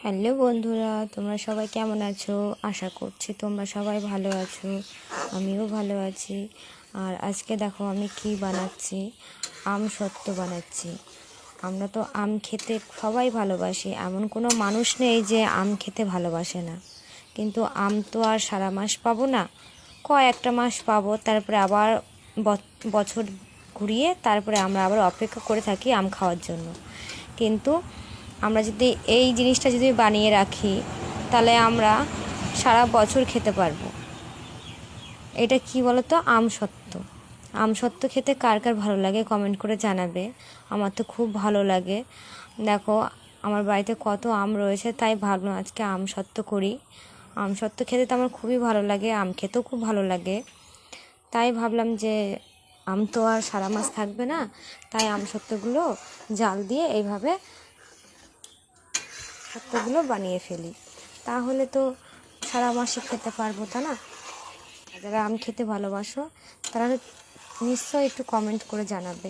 Hello বন্ধুরা, তোমরা সবাই কেমন আছো? আশা করছি তোমরা সবাই ভালো আছো। আমিও ভালো আছি। আর আজকে দেখো আমি কি বানাচ্ছি, আম সত্ত্ব বানাচ্ছি। আমরা তো আম খেতে সবাই ভালোবাসি, এমন কোনো মানুষ নেই যে আম খেতে ভালোবাসে না। কিন্তু আম তো আর সারা মাস পাবো না, কয়েকটা মাস পাবো, তারপরে আবার বছর ঘুরিয়ে তারপরে আমরা আবার অপেক্ষা করে থাকি আম খাওয়ার জন্য। কিন্তু আমরা যদি এই জিনিসটা যদি বানিয়ে রাখি, তাহলে আমরা সারা বছর খেতে পারবো। এটা কি বলো তো? আমসত্ত্ব। আমসত্ত্ব খেতে কার কার ভালো লাগে কমেন্ট করে জানাবে। আমার তো খুব ভালো লাগে। দেখো আমার বাড়িতে কত আম রয়েছে, তাই ভাবলাম আজকে আমসত্ত্ব করি। আমসত্ত্ব খেতে তো আমার খুবই ভালো লাগে, আম খেতেও খুব ভালো লাগে। তাই ভাবলাম যে আম তো আর সারা মাস থাকবে না, তাই আমসত্ত্বগুলো জাল দিয়ে এইভাবে সত্ত্বগুলো বানিয়ে ফেলি, তাহলে তো সারা মাসই খেতে পারবো, তা না? যারা আম খেতে ভালোবাসো তারা নিশ্চয়ই একটু কমেন্ট করে জানাবে।